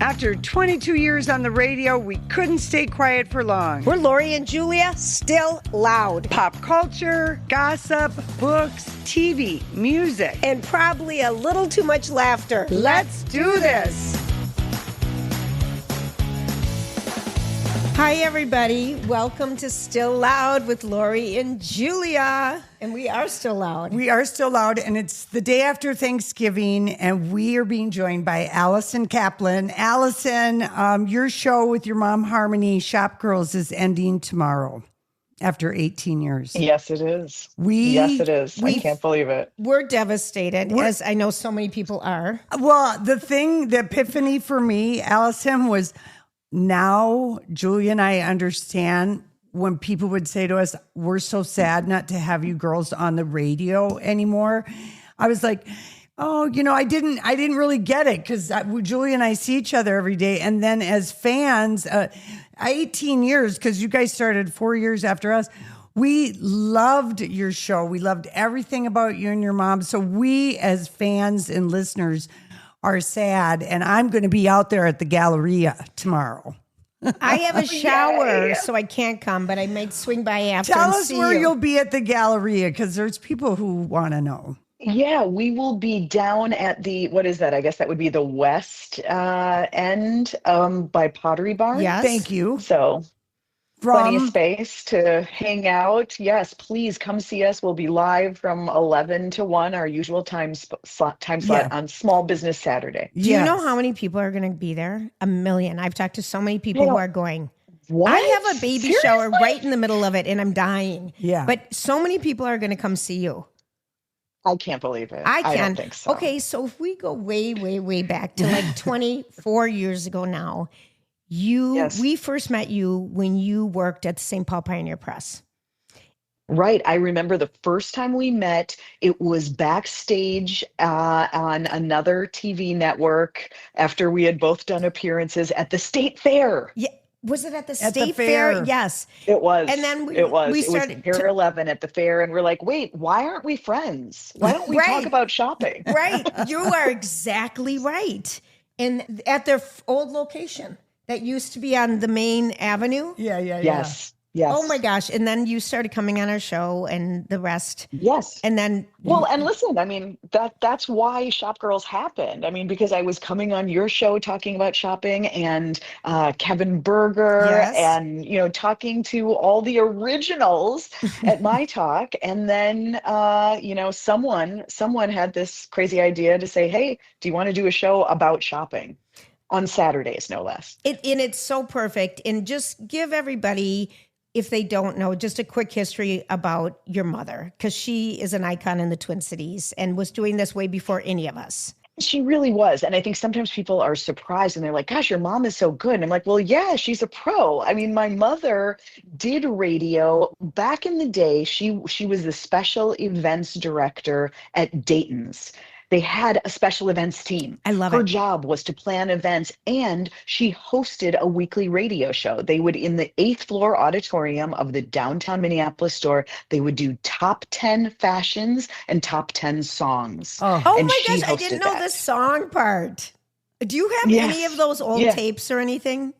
After 22 years on the radio, we couldn't stay quiet for long. We're Lori and Julia, still loud. Pop culture, gossip, books, TV, music, and probably a little too much laughter. Let's do this. Hi, everybody. Welcome to Still Loud with Lori and Julia. And we are still loud. We are still loud, and it's the day after Thanksgiving, and we are being joined by Allison Kaplan. Allison, your show with your mom, Harmony, Shop Girls, is ending tomorrow after 18 years. Yes, it is. Yes, it is. I can't believe it. We're devastated, as I know so many people are. Well, the epiphany for me, Allison, was now Julia and I understand when people would say to us, we're so sad not to have you girls on the radio anymore. I was like, oh, I didn't really get it because Julia and I see each other every day. And then as fans, 18 years, because you guys started 4 years after us, we loved your show. We loved everything about you and your mom. So we as fans and listeners are sad. And I'm going to be out there at the Galleria tomorrow. I have a shower, so I can't come, but I might swing by after. Tell us where you'll be at the Galleria, because there's people who want to know. Yeah, we will be down at the, what is that? I guess that would be the west end by Pottery Barn. Yes. Thank you. So plenty of space to hang out. Yes, please come see us. We'll be live from 11 to 1, our usual time slot on Small Business Saturday. Do you know how many people are going to be there? 1 million. I've talked to so many people who are going. What? I have a baby shower right in the middle of it, and I'm dying. Yeah. But so many people are going to come see you. I can't believe it. I don't think so. Okay, so if we go way, way, way back to like 24 years ago now, we first met you when you worked at the St. Paul Pioneer Press. Right. I remember the first time we met, it was backstage on another TV network after we had both done appearances at the State Fair. Yeah. Was it at the State Fair? Yes. It was. And then we started Pier 11 at the fair, and we're like, wait, why aren't we friends? Why don't we talk about shopping? Right. You are exactly right. And at their old location that used to be on the main avenue. Yeah. Yes. Oh my gosh. And then you started coming on our show and the rest. Yes. And then. Well, and listen, I mean, that's why Shop Girls happened. I mean, because I was coming on your show talking about shopping and Kevin Berger and, talking to all the originals at my talk. And then, someone had this crazy idea to say, hey, do you want to do a show about shopping? On Saturdays, no less. And it's so perfect. And just give everybody, if they don't know, just a quick history about your mother, because she is an icon in the Twin Cities and was doing this way before any of us. She really was. And I think sometimes people are surprised and they're like, gosh, your mom is so good. And I'm like, well, yeah, she's a pro. I mean, my mother did radio back in the day. She was the special events director at Dayton's. They had a special events team. I love it. Her job was to plan events, and she hosted a weekly radio show. They would, in the 8th floor auditorium of the downtown Minneapolis store, they would do top 10 fashions and top 10 songs. Oh my gosh, I didn't know the song part. Do you have any of those old tapes or anything?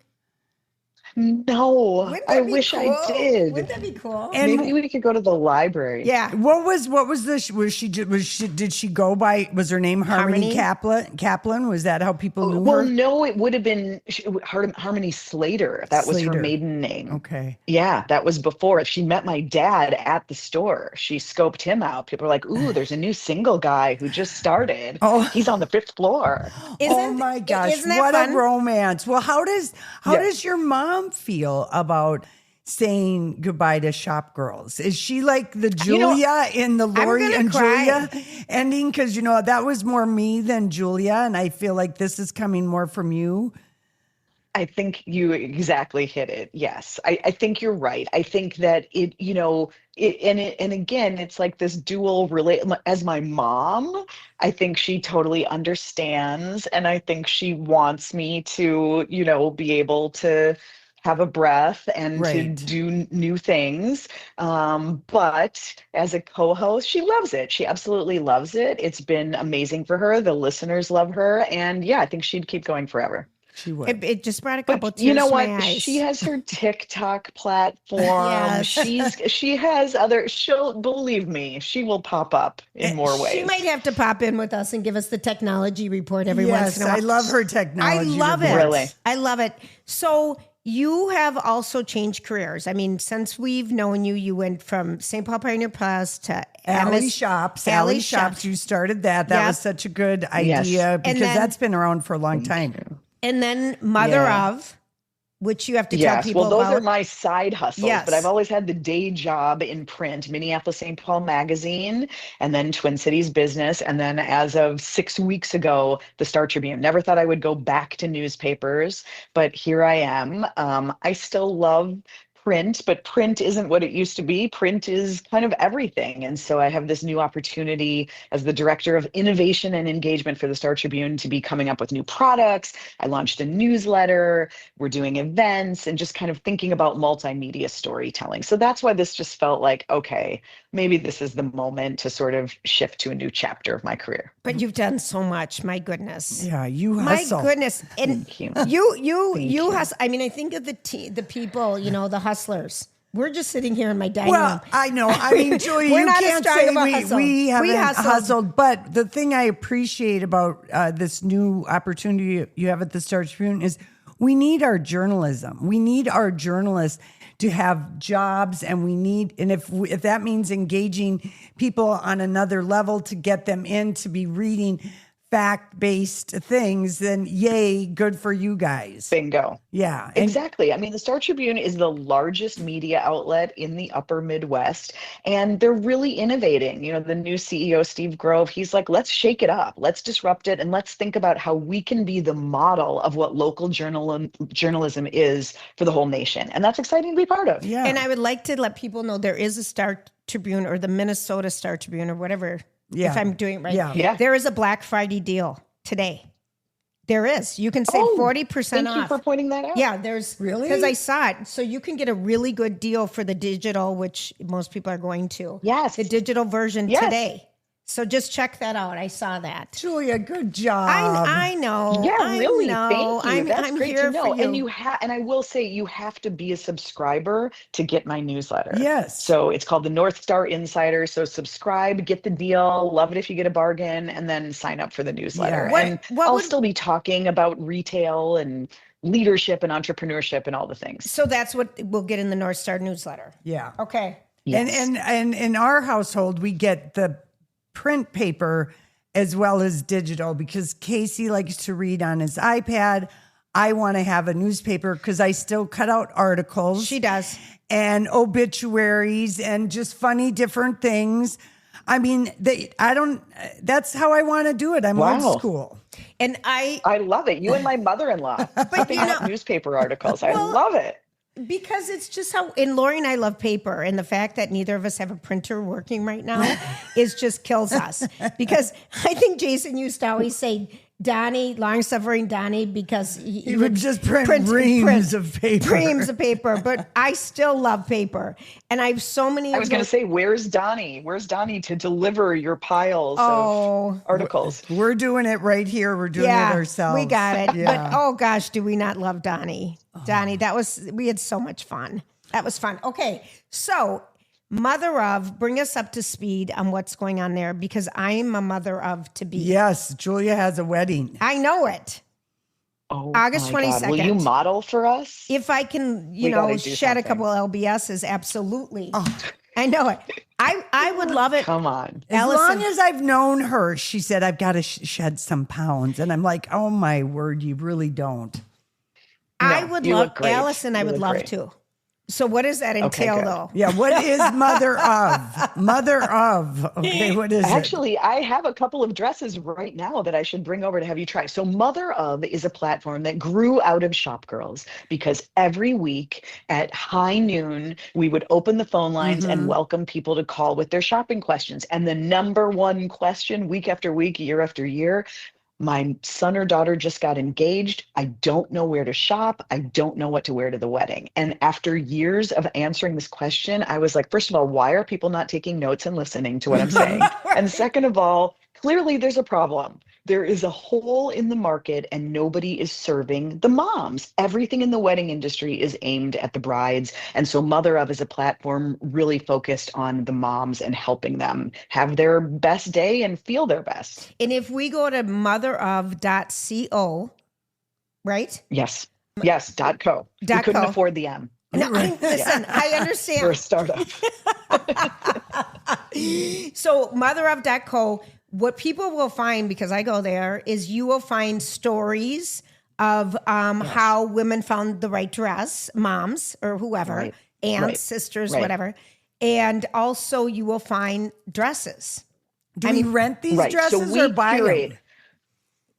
No, I wish I did. Wouldn't that be cool? And maybe we could go to the library. Yeah. What was the, did she go by, was her name Harmony Kaplan? Was that how people knew her? Well, no, it would have been Harmony Slater. That was her maiden name. Okay. Yeah, that was before. She met my dad at the store. She scoped him out. People were like, ooh, there's a new single guy who just started. Oh, he's on the 5th floor. Oh my gosh, what a romance. Well, how does your mom feel about saying goodbye to Shop Girls? Is she like the Julia in the Lori and Julia ending? Because, that was more me than Julia. And I feel like this is coming more from you. I think you exactly hit it. Yes. I think you're right. I think that and again, it's like this dual as my mom, I think she totally understands. And I think she wants me to, be able to have a breath and to do new things. But as a co-host, she loves it. She absolutely loves it. It's been amazing for her. The listeners love her. And yeah, I think she'd keep going forever. She would. It just brought a couple But you tears know to my what? eyes. She has her TikTok platform. Yes. She has other, she'll, believe me, she will pop up in more ways. She might have to pop in with us and give us the technology report every once in a while. I love her technology. I love it. reports. Really? I love it. So you have also changed careers. I mean, since we've known you, you went from St. Paul Pioneer Press to Alley Shops. Alley Shops. You started that. That Yep. was such a good Yes. idea because then- that's been around for a long time. And then Mother Yeah. of, which you have to tell Yes, people well, those about. are my side hustles, Yes. but I've always had the day job in print, Minneapolis St. Paul Magazine, and then Twin Cities Business. And then as of 6 weeks ago, the Star Tribune. Never thought I would go back to newspapers, but here I am. I still love print, but print isn't what it used to be. Print is kind of everything. And so I have this new opportunity as the director of innovation and engagement for the Star Tribune to be coming up with new products. I launched a newsletter. We're doing events and just kind of thinking about multimedia storytelling. So that's why this just felt like, okay, maybe this is the moment to sort of shift to a new chapter of my career. But you've done so much. My goodness. Yeah, you My hustle. goodness. And Thank you. you hustle. I mean, I think of the people, the hustlers. We're just sitting here in my dining room. Well, I know. I mean, Julia, We're you not as can't strong say about we hustle. haven't We hustled. hustled. But the thing I appreciate about this new opportunity you have at the Star Tribune is we need our journalism. We need our journalists to have jobs, and if that means engaging people on another level to get them in to be reading fact-based things, then yay, good for you guys. Bingo. Yeah. And Exactly. I mean, the Star Tribune is the largest media outlet in the upper Midwest, and they're really innovating. The new CEO, Steve Grove, he's like, let's shake it up, let's disrupt it, and let's think about how we can be the model of what local journalism is for the whole nation. And that's exciting to be part of. yeah. And I would like to let people know there is a Star Tribune or the Minnesota Star Tribune or whatever, Yeah. if I'm doing it right. Yeah. Yeah. There is a Black Friday deal today. There is. You can save 40% off. Thank you for pointing that out. Yeah, there's Really? because I saw it. So you can get a really good deal for the digital, which most people are going to. Yes. The digital version Yes. today. So just check that out. I saw that. Julia, good job. I know. Yeah, I really. know. Thank you. That's I'm great here to know. for you. And I will say you have to be a subscriber to get my newsletter. Yes. So it's called the North Star Insider. So subscribe, get the deal, love it if you get a bargain, and then sign up for the newsletter. Yeah. And I'll still be talking about retail and leadership and entrepreneurship and all the things. So that's what we'll get in the North Star newsletter. Yeah. Okay. Yes. And in our household, we get the print paper as well as digital because Casey likes to read on his iPad. I want to have a newspaper because I still cut out articles. She does. And obituaries and just funny different things. I mean, that's how I want to do it. I'm Wow. old school. And I love it. You and my mother-in-law pumping out newspaper articles. I Well, love it. because it's just how, and Lori and I love paper, and the fact that neither of us have a printer working right now is just kills us. Because I think Jason used to always say, Donnie, long-suffering Donnie, because He would just print reams of paper. Reams of paper, but I still love paper. And I have so many I was going to say, where's Donnie? Where's Donnie to deliver your piles of articles? We're doing it right here. We're doing it ourselves. we got it. Yeah. But oh gosh, do we not love Donnie? Donnie, we had so much fun. That was fun. Okay, so mother of, bring us up to speed on what's going on there because I'm a mother of to be. Yes, Julia has a wedding. I know it. Oh, August my God. 22nd. Will you model for us? If I can, We gotta do shed a something. couple LBSs, absolutely. I know it. I would love it. Come on. As Allison- long as I've known her, she said, I've got to shed some pounds. And I'm like, oh my word, you really don't. I would you love look great. Allison. I You would look love great. to. So what does that entail, good. though? Yeah, what is mother of? Mother of. Okay, what is it? Actually, I have a couple of dresses right now that I should bring over to have you try. So Mother of is a platform that grew out of Shop Girls because every week at high noon, we would open the phone lines and welcome people to call with their shopping questions. And the number one question week after week, year after year, my son or daughter just got engaged. I don't know where to shop. I don't know what to wear to the wedding. And after years of answering this question, I was like, first of all, why are people not taking notes and listening to what I'm saying? And second of all, clearly there's a problem. there is a hole in the market and nobody is serving the moms. Everything in the wedding industry is aimed at the brides. And so Mother of is a platform really focused on the moms and helping them have their best day and feel their best. And if we go to motherof.co, right? Yes. Yes. .co. We couldn't afford the M. No, listen, I understand. We're a startup. So motherof.co, what people will find, because I go there, is you will find stories of how women found the right dress, moms or whoever, aunts, sisters, whatever. And also you will find dresses. Do we rent these dresses or buy them?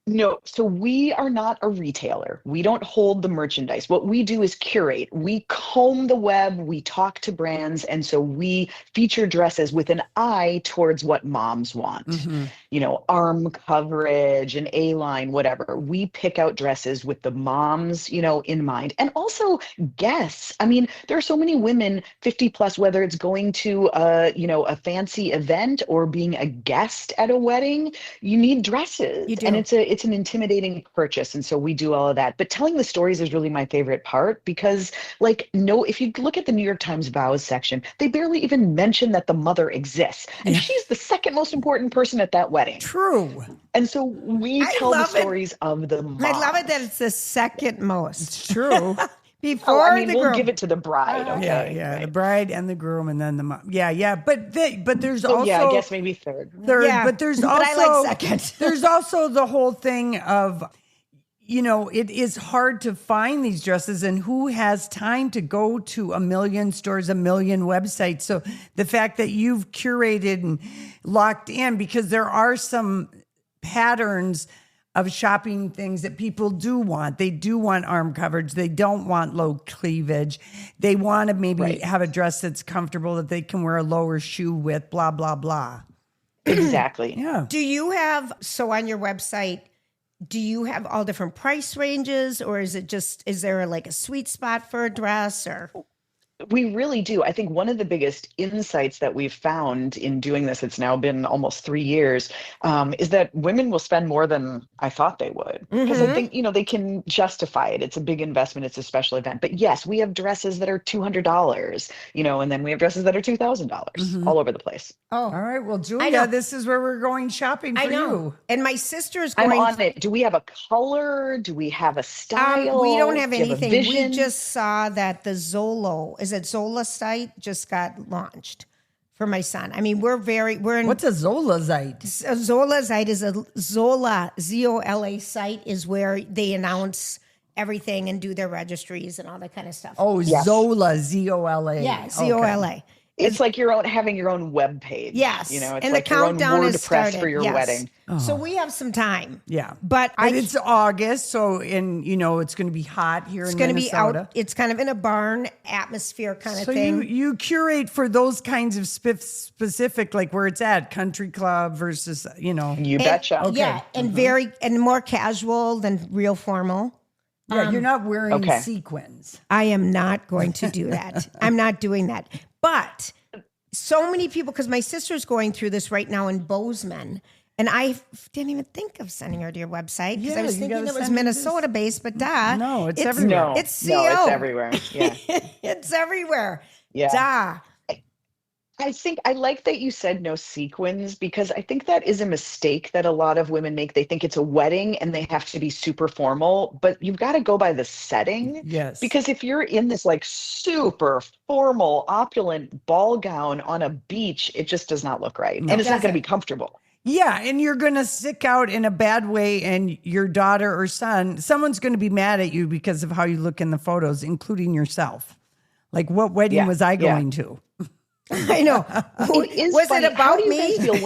No, so we are not a retailer. We don't hold the merchandise. What we do is curate. We comb the web, we talk to brands, and so we feature dresses with an eye towards what moms want. Mm-hmm. You know, arm coverage, an A-line, whatever. We pick out dresses with the moms, you know, in mind. And also guests. I mean, there are so many women 50 plus, whether it's going to a fancy event or being a guest at a wedding, you need dresses. You do. And it's an intimidating purchase. And so we do all of that. But telling the stories is really my favorite part because if you look at the New York Times vows section, they barely even mention that the mother exists. And she's the second most important person at that wedding. True. And so we tell the stories of the mom. I love it that it's the second most. It's true. Before the we'll groom. give it to the bride. Okay. Yeah. Right. The bride and the groom, and then the mom. Yeah. But there's also I guess maybe third. Yeah, but there's also I like second. There's also the whole thing of, it is hard to find these dresses, and who has time to go to a million stores, a million websites. So the fact that you've curated and locked in, because there are some patterns of shopping things that people do want. They do want arm coverage. They don't want low cleavage. They want to maybe have a dress that's comfortable that they can wear a lower shoe with, blah, blah, blah. Exactly. Yeah. Do you have, on your website, do you have all different price ranges, or is there like a sweet spot for a dress, or? We really do. I think one of the biggest insights that we've found in doing this, it's now been almost 3 years, is that women will spend more than I thought they would. Because I think, they can justify it. It's a big investment. It's a special event. But yes, we have dresses that are $200, and then we have dresses that are $2,000 all over the place. Oh, all right. Well, Julia, this is where we're going shopping for you. And my sister's going. I'm on it. Do we have a color? Do we have a style? We don't have Do you anything. a We vision? just saw that the Zola site just got launched for my son. I mean, we're in. What's a Zolazite? A Zolazite is a Zola, ZOLA site is where they announce everything and do their registries and all that kind of stuff. Oh, Yes. Zola, ZOLA. Yeah, ZOLA. It's like having your own web page. Yes. It's and like the your own countdown is WordPress started. for your wedding. So we have some time. Yeah. But it's August, so it's going to be hot here in Minnesota. It's going to be out. It's kind of in a barn atmosphere kind of thing. So you curate for those kinds of specific, like where it's at, country club versus, You betcha. Okay. Yeah, and more casual than real formal. Yeah, you're not wearing sequins. I am not going to do that. I'm not doing that. But so many people, because my sister's going through this right now in Bozeman, and I didn't even think of sending her to your website because I was thinking it was Minnesota based, but No, it's everywhere. No, it's no, CO. it's everywhere. Yeah. It's everywhere. Yeah. I think I like that you said no sequins, because I think that is a mistake that a lot of women make. They think it's a wedding and they have to be super formal, but you've got to go by the setting. Yes. Because if you're in this like super formal, opulent ball gown on a beach, it just does not look right. And it's not going to be comfortable. Yeah, and you're going to stick out in a bad way, and your daughter or son, someone's going to be mad at you because of how you look in the photos, including yourself. Like, what wedding was I going to? I know. Was funny. it about How do you me? guys feel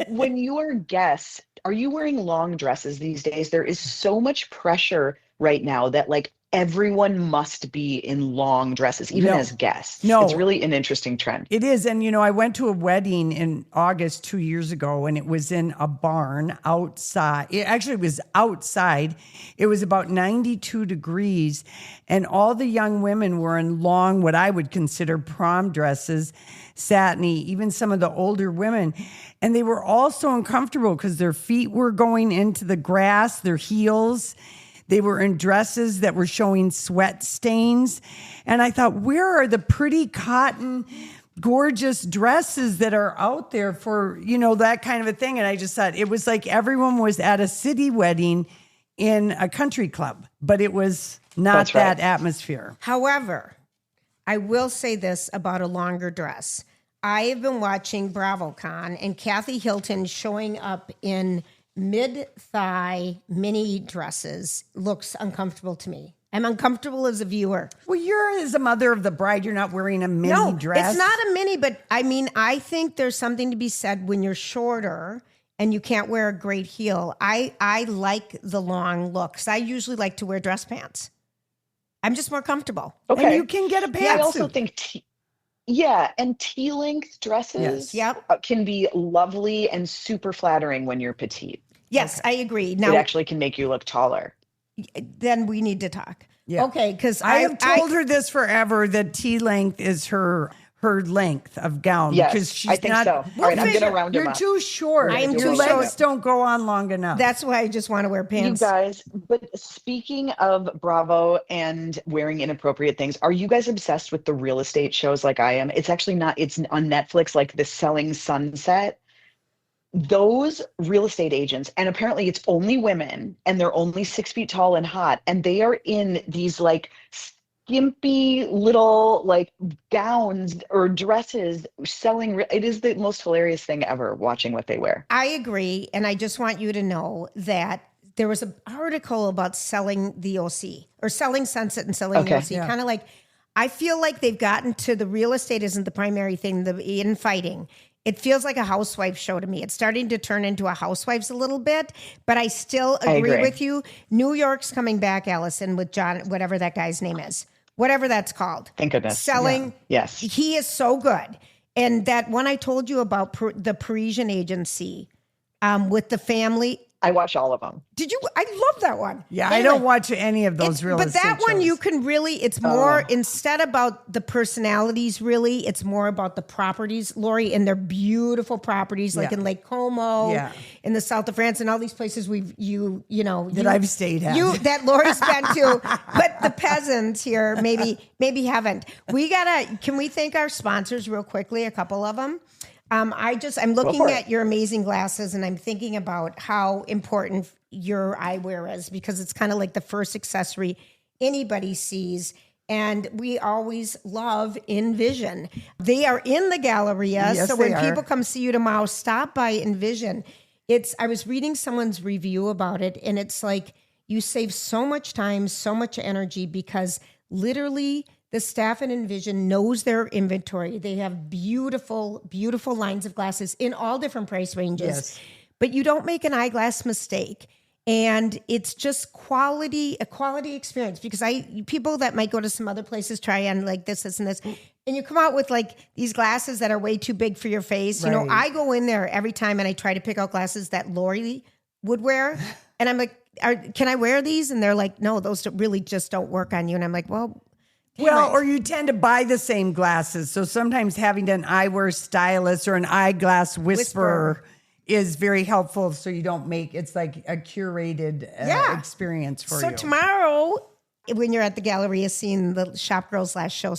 when you're guests? Are you wearing long dresses these days? There is so much pressure right now that like everyone must be in long dresses, even No. as guests. No. It's really an interesting trend. It is. And, I went to a wedding in August 2 years ago, and it was in a barn outside. It actually was outside. It was about 92 degrees, and all the young women were in long, what I would consider prom dresses, satiny, even some of the older women. And they were all so uncomfortable because their feet were going into the grass, their heels. They were in dresses that were showing sweat stains. And I thought, where are the pretty cotton, gorgeous dresses that are out there for, that kind of a thing? And I just thought it was like everyone was at a city wedding in a country club, but it was not that atmosphere. However, I will say this about a longer dress. I have been watching BravoCon, and Kathy Hilton showing up in mid-thigh mini dresses looks uncomfortable to me. I'm uncomfortable as a viewer. Well, you're as a mother of the bride, you're not wearing a mini dress. It's not a mini, but I think there's something to be said when you're shorter and you can't wear a great heel. I like the long looks. I usually like to wear dress pants. I'm just more comfortable. Okay. And you can get a pantsuit. I also think and T-length dresses can be lovely and super flattering when you're petite. Yes, I agree. Now, it actually can make you look taller. Then we need to talk. Yeah. Okay, because I have told her this forever, that T-length is her length of gown. Yes, because she's I think not, so. All right, I'm going to round them You're up. too short. I am Your too legs short. don't go on long enough. That's why I just want to wear pants. You guys, but speaking of Bravo and wearing inappropriate things, are you guys obsessed with the real estate shows like I am? It's actually not. It's on Netflix, like the Selling Sunset. Those real estate agents, and apparently it's only women, and they're only 6 feet tall and hot, and they are in these like skimpy little like gowns or dresses selling. It is the most hilarious thing ever watching what they wear. I agree. And I just want you to know that there was an article about selling the OC or selling Sunset and selling the OC. Yeah. Kind of like, I feel like they've gotten to the real estate isn't the primary thing, the infighting. It feels like a housewife show to me. It's starting to turn into a Housewives a little bit, but I still agree with you. New York's coming back, Allison, with John, whatever that guy's name is, whatever that's called. Thank goodness. Selling. Yeah. Yes. He is so good. And that one I told you about the Parisian agency with the family. I watch all of them. Did you? I love that one. Yeah, Anyway, I don't watch any of those real but estate that one shows. you can really, it's more, instead about the personalities really, it's more about the properties, Lori, and they're beautiful properties like in Lake Como, in the south of France, and all these places I've stayed at. That Lori's been to, but the peasants here maybe haven't. Can we thank our sponsors real quickly, a couple of them? I'm looking at your amazing glasses, and I'm thinking about how important your eyewear is, because it's kind of like the first accessory anybody sees. And we always love Envision. They are in the Galleria. Yes, so when people come see you tomorrow, stop by Envision. I was reading someone's review about it, and it's like you save so much time, so much energy, because literally the staff at Envision knows their inventory. They have beautiful, beautiful lines of glasses in all different price ranges. Yes. But you don't make an eyeglass mistake. And it's just a quality experience, because people that might go to some other places try on like this, and this, and you come out with like these glasses that are way too big for your face. Right. You know, I go in there every time and I try to pick out glasses that Lori would wear. And I'm like, can I wear these? And they're like, no, those really just don't work on you. And I'm like, well, or you tend to buy the same glasses. So sometimes having an eyewear stylist or an eyeglass whisperer is very helpful. So you don't it's like a curated experience for you. So tomorrow, when you're at the Galleria seeing the Shop Girls Last Show,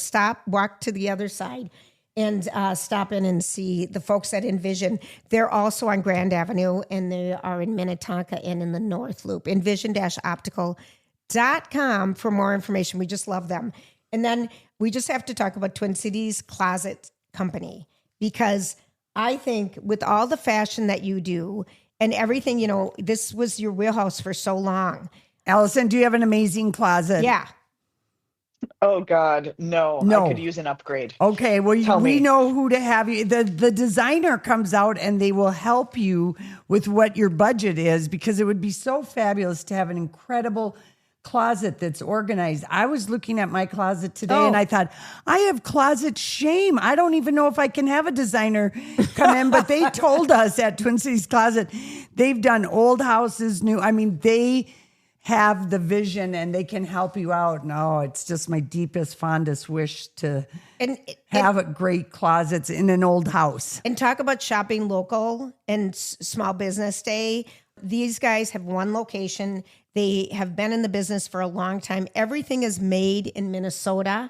walk to the other side and stop in and see the folks at Envision. They're also on Grand Avenue, and they are in Minnetonka and in the North Loop. Envision-optical.com for more information. We just love them. And then we just have to talk about Twin Cities Closet Company, because I think with all the fashion that you do and everything, this was your wheelhouse for so long. Allison, do you have an amazing closet? Yeah. Oh God, no. I could use an upgrade. Okay, well, we know who to have you. The designer comes out and they will help you with what your budget is, because it would be so fabulous to have an incredible closet that's organized. I was looking at my closet today and I thought, I have closet shame. I don't even know if I can have a designer come in, but they told us at Twin Cities Closet, they've done old houses, new. I mean, they have the vision and they can help you out. No, it's just my deepest, fondest wish to have a great closets in an old house. And talk about shopping local and Small Business Day. These guys have one location. They have been in the business for a long time. Everything is made in Minnesota.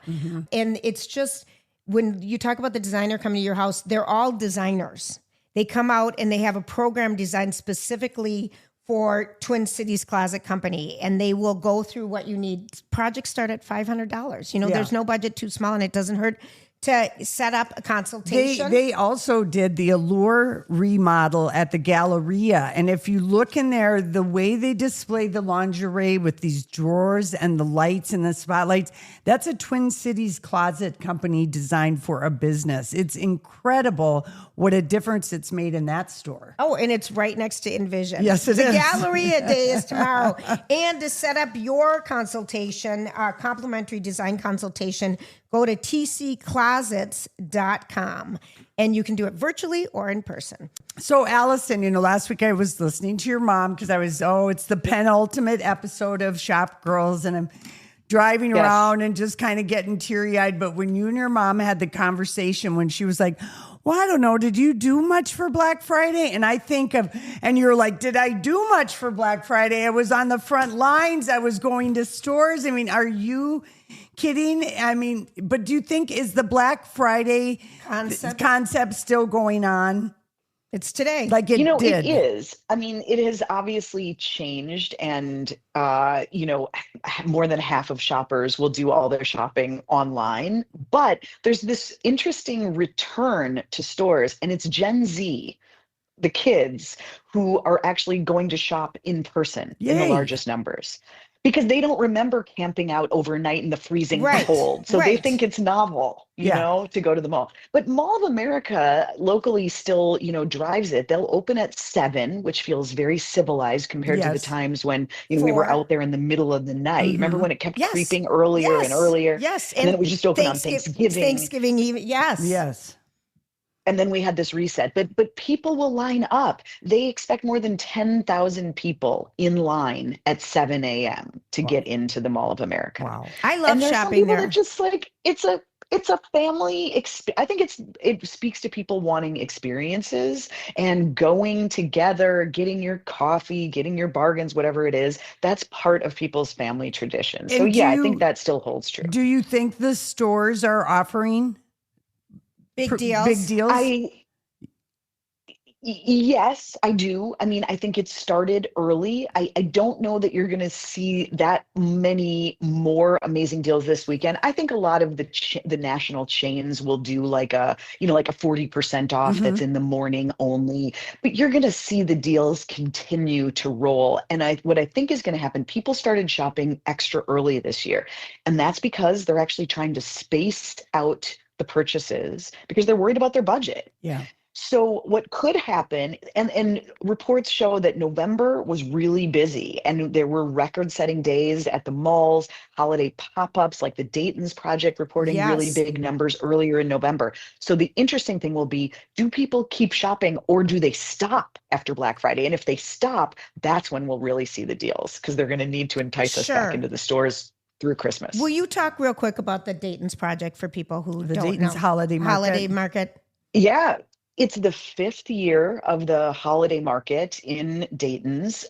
And it's just, when you talk about the designer coming to your house, they're all designers. They come out and they have a program designed specifically for Twin Cities Closet Company, and they will go through what you need. Projects start at $500. There's no budget too small, and it doesn't hurt to set up a consultation. They also did the Allure remodel at the Galleria. And if you look in there, the way they display the lingerie with these drawers and the lights and the spotlights, that's a Twin Cities Closet Company designed for a business. It's incredible what a difference it's made in that store. Oh, and it's right next to Envision. Yes, it is. The Galleria Day is tomorrow. And to set up your consultation, complimentary design consultation, go to tcclosets.com, and you can do it virtually or in person. So, Allison, last week I was listening to your mom because it's the penultimate episode of Shop Girls, and I'm driving around and just kind of getting teary-eyed. But when you and your mom had the conversation when she was like, well, I don't know, did you do much for Black Friday? And I think and you're like, did I do much for Black Friday? I was on the front lines. I was going to stores. I mean, are you kidding? I mean, but do you think, is the Black Friday concept still going on? It's today. Like it did. It is. I mean, it has obviously changed, and more than half of shoppers will do all their shopping online. But there's this interesting return to stores, and it's Gen Z, the kids, who are actually going to shop in person in the largest numbers. Because they don't remember camping out overnight in the freezing cold. So they think it's novel, to go to the mall. But Mall of America locally still, drives it. They'll open at 7, which feels very civilized compared to the times when we were out there in the middle of the night. Remember when it kept creeping earlier and earlier? Yes. And then it was just open on Thanksgiving. Thanksgiving even. Yes. Yes. And then we had this reset, but people will line up. They expect more than 10,000 people in line at 7 a.m. to get into the Mall of America. Wow. I love shopping there. That just like, it's a family. I think it speaks to people wanting experiences and going together, getting your coffee, getting your bargains, whatever it is. That's part of people's family tradition. So I think that still holds true. Do you think the stores are offering big deals? Big deals? Yes, I do. I mean, I think it started early. I don't know that you're going to see that many more amazing deals this weekend. I think a lot of the national chains will do like a 40% off that's in the morning only. But you're going to see the deals continue to roll. And what I think is going to happen, people started shopping extra early this year. And that's because they're actually trying to space out the purchases because they're worried about their budget. Yeah. So what could happen, and reports show that November was really busy, and there were record-setting days at the malls, holiday pop-ups like the Dayton's Project reporting really big numbers earlier in November. So the interesting thing will be, do people keep shopping or do they stop after Black Friday? And if they stop, that's when we'll really see the deals because they're going to need to entice us back into the stores through Christmas. Will you talk real quick about the Dayton's Project for people who don't know? The Dayton's Holiday Market. Yeah. It's the 5th year of the holiday market in Dayton's.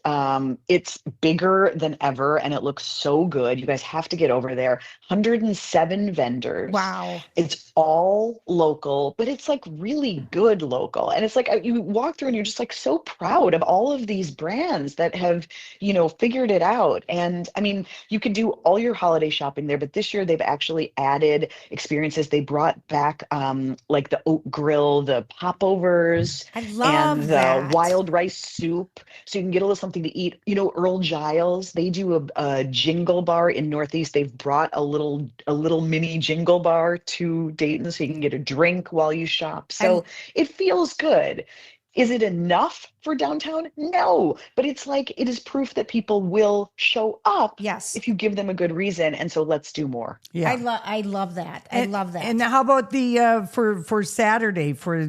It's bigger than ever, and it looks so good. You guys have to get over there. 107 vendors. Wow. It's all local, but it's like really good local. And it's like you walk through and you're just like so proud of all of these brands that have, figured it out. And I mean, you can do all your holiday shopping there, but this year they've actually added experiences. They brought back like the oat grill, the popovers, and the wild rice soup. So you can get a little something to eat. Earl Giles, they do a jingle bar in Northeast. They've brought a little mini jingle bar to Dayton so you can get a drink while you shop. So it feels good. Is it enough for downtown? No, but it's like it is proof that people will show up Yes. if you give them a good reason. And so let's do more. Yeah. I love that. I love that. And how about the for Saturday for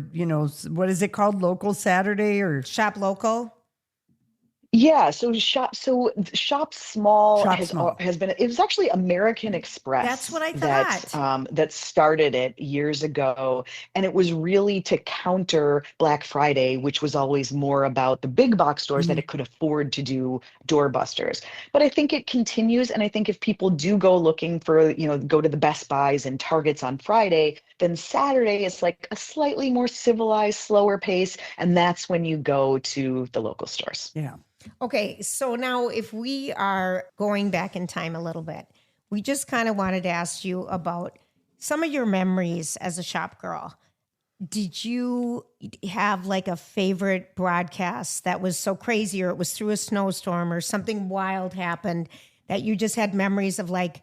what is it called? Local Saturday or Shop local. Yeah, so Shop Small Shop Small? has been, it was actually American That's Express what I that thought. that started it years ago, and it was really to counter Black Friday, which was always more about the big box stores that Mhm. it could afford to do doorbusters. But I think it continues, and I think if people do go looking for, go to the Best Buys and Targets on Friday, then Saturday is like a slightly more civilized, slower pace, and that's when you go to the local stores. Yeah. Okay, so now if we are going back in time a little bit, we just kind of wanted to ask you about some of your memories as a shop girl. Did you have like a favorite broadcast that was so crazy, or it was through a snowstorm or something wild happened that you just had memories of like,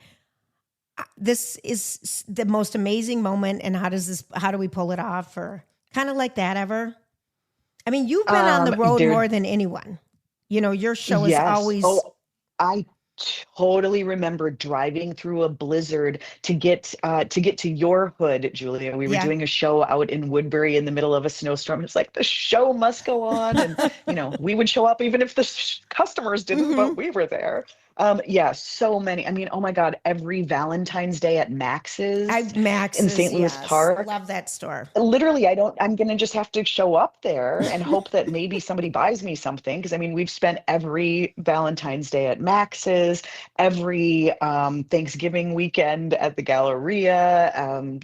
this is the most amazing moment and how do we pull it off, or kind of like that ever? I mean, you've been on the road There more than anyone. Your show is Yes. always, Oh, I totally remember driving through a blizzard to get to your hood, Julia. We were yeah. doing a show out in Woodbury in the middle of a snowstorm. It's like the show must go on, and we would show up even if the customers didn't, Hmm. but we were there. Yeah, so many. I mean, oh my God, every Valentine's Day at Max's in Max's, St. Louis yes. Park. Love that store. Literally, I'm going to just have to show up there and hope that maybe somebody buys me something. Because I mean, we've spent every Valentine's Day at Max's, every Thanksgiving weekend at the Galleria.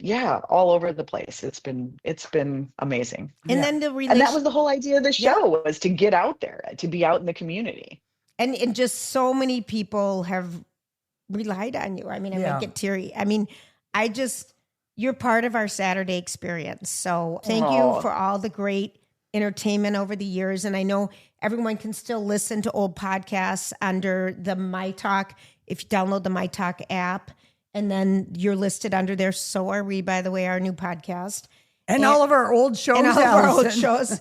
Yeah, all over the place. It's been amazing. And Yeah. then the And that relation, was the whole idea of the yeah. show, was to get out there, to be out in the community. And just so many people have relied on you. I mean, I Yeah. might get teary. I mean, you're part of our Saturday experience. So thank you Oh, for all the great entertainment over the years. And I know everyone can still listen to old podcasts under the My Talk. If you download the My Talk app, and then you're listed under there. So are we, by the way, our new podcast. And all of our old shows, And all of our old Allison. shows.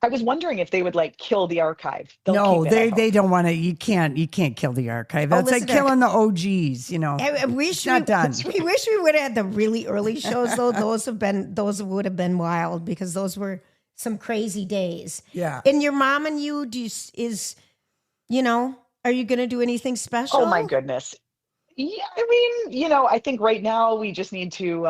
I was wondering if they would like kill the archive. They'll No, keep it, I hope. they don't want to. You can't kill the archive. That's listen like to- killing the OGs. I wish not done. We wish we would have had the really early shows though. Those would have been wild, because those were some crazy days. Yeah. And your mom and you are you going to do anything special? Oh my goodness. Yeah, I mean, I think right now we just need to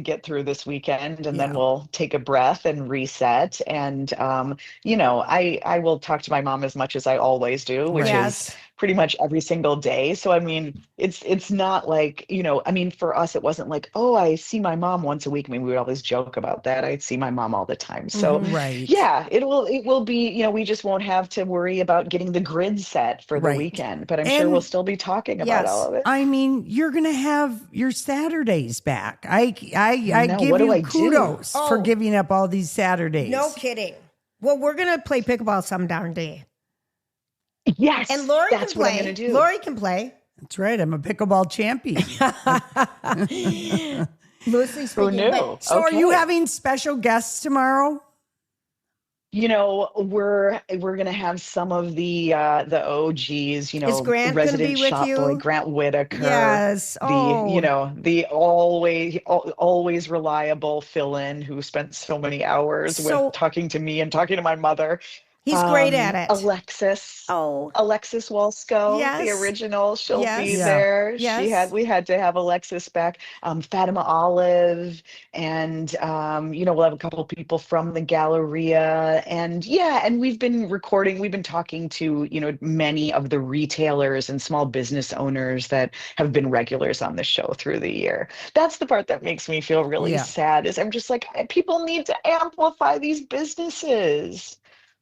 get through this weekend, and then Yeah. we'll take a breath and reset. And I will talk to my mom as much as I always do, which Right. is Yes. pretty much every single day. So I mean, it's not like, I mean, for us, it wasn't like, oh, I see my mom once a week. I mean, we would always joke about that. I'd see my mom all the time. So Right. yeah, it will be, we just won't have to worry about getting the grid set for the Right. weekend, but I'm sure And- we'll still be talking about Yes. all of it. I mean, you're gonna have your Saturdays back. I know. give What do you I do? kudos for Oh. giving up all these Saturdays. No kidding. Well, we're going to play pickleball some darn day. Yes, And Lori that's can what play. I'm going to do. Lori can play. That's right. I'm a pickleball champion. Loosely Who speaking. knew? But So, are you Okay. having special guests tomorrow? We're going to have some of the OGs, Is Grant gonna resident be with shop you? boy Grant Whitaker. Yes. Oh. The always reliable fill-in who spent so many hours So- with talking to me and talking to my mother. He's great at it. Alexis. Oh. Alexis Walsco, the Yes. original, she'll Yes. be Yeah. there. Yes. We had to have Alexis back. Fatima Olive, and we'll have a couple of people from the Galleria, and we've been talking to many of the retailers and small business owners that have been regulars on the show through the year. That's the part that makes me feel really Yeah. sad. Is I'm just like, people need to amplify these businesses.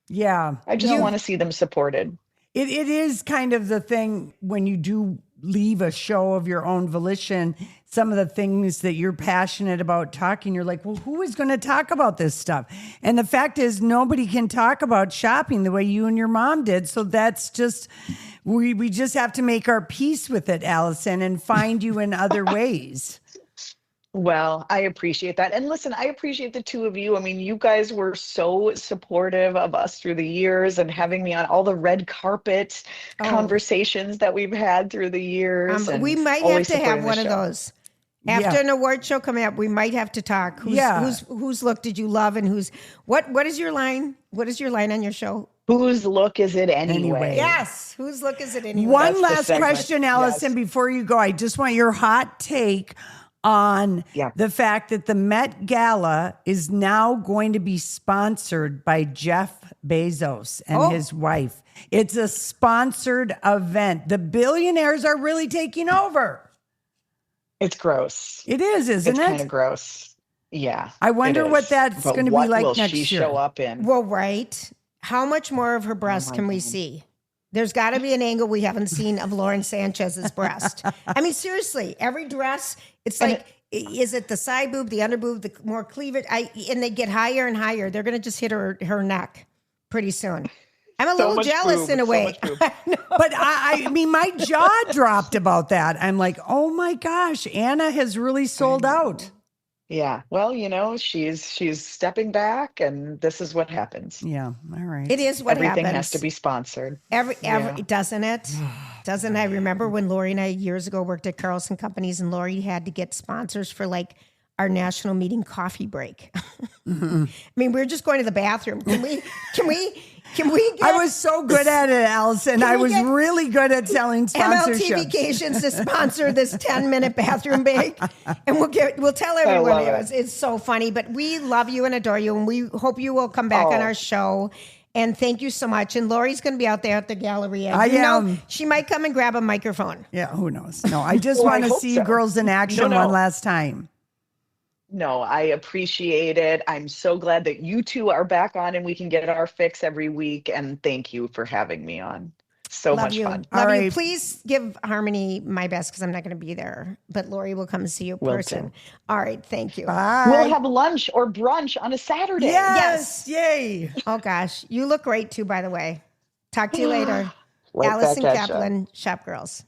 Yeah. I just want to see them supported. It is kind of the thing when you do leave a show of your own volition, some of the things that you're passionate about talking, you're like, well, who is going to talk about this stuff? And the fact is, nobody can talk about shopping the way you and your mom did. So that's just, we just have to make our peace with it, Allison, and find you in other ways. Well, I appreciate that. And listen, I appreciate the two of you. I mean, you guys were so supportive of us through the years and having me on all the red carpet Oh, conversations that we've had through the years we and might have always to have supporting the one of show. those. After Yeah. an award show coming up, we might have to talk. Yeah. Whose look did you love, and what is your line? What is your line on your show? Whose look is it anyway? Anyway. Yes, whose look is it anyway? One That's the last segment. question, Allison, Yes. before you go. I just want your hot take on Yeah. the fact that the Met Gala is now going to be sponsored by Jeff Bezos and Oh. his wife. It's a sponsored event. The billionaires are really taking over. It's gross. It is, isn't It's it? kind of gross. Yeah. I wonder it what is. that's But going to be what like will next she year. show up in? Well, right. How much more of her breast my can we God. see? There's got to be an angle we haven't seen of Lauren Sanchez's breast. I mean, seriously, every dress, it's And like, is it the side boob, the under boob, the more cleavage? And they get higher and higher. They're going to just hit her neck pretty soon. I'm a So little much jealous boob, in a so way. much boob. But I mean, my jaw dropped about that. I'm like, oh my gosh, Anna has really sold out. Yeah. Well, she's stepping back and this is what happens. Yeah. All right. It is what Everything happens. has to be sponsored. Every Yeah. doesn't it? Doesn't I remember when Lori and I years ago worked at Carlson Companies, and Lori had to get sponsors for like our national meeting coffee break. I mean, we're just going to the bathroom. Can we get I was so good at it, Allison. I we was get really good at selling MLT sponsorships. Vacations to sponsor this 10-minute bathroom break? And we'll tell everyone love it. it's so funny, but we love you and adore you, and we hope you will come back on Oh. our show. And thank you so much. And Lori's going to be out there at the Galleria. I am. She might come and grab a microphone. Yeah, who knows? No, I just Well, I want to hope see so. you girls in action No. one last time. No, I appreciate it. I'm so glad that you two are back on and we can get our fix every week. And thank you for having me on. So Love much you. fun. Love All you. right. Please give Harmony my best because I'm not going to be there. But Lori will come and see you in Will person. do. All right. Thank you. Bye. We'll have lunch or brunch on a Saturday. Yes. Yay. Oh, gosh. You look great, too, by the way. Talk to you later. Like that Allison ketchup. Kaplan, Shop Girls.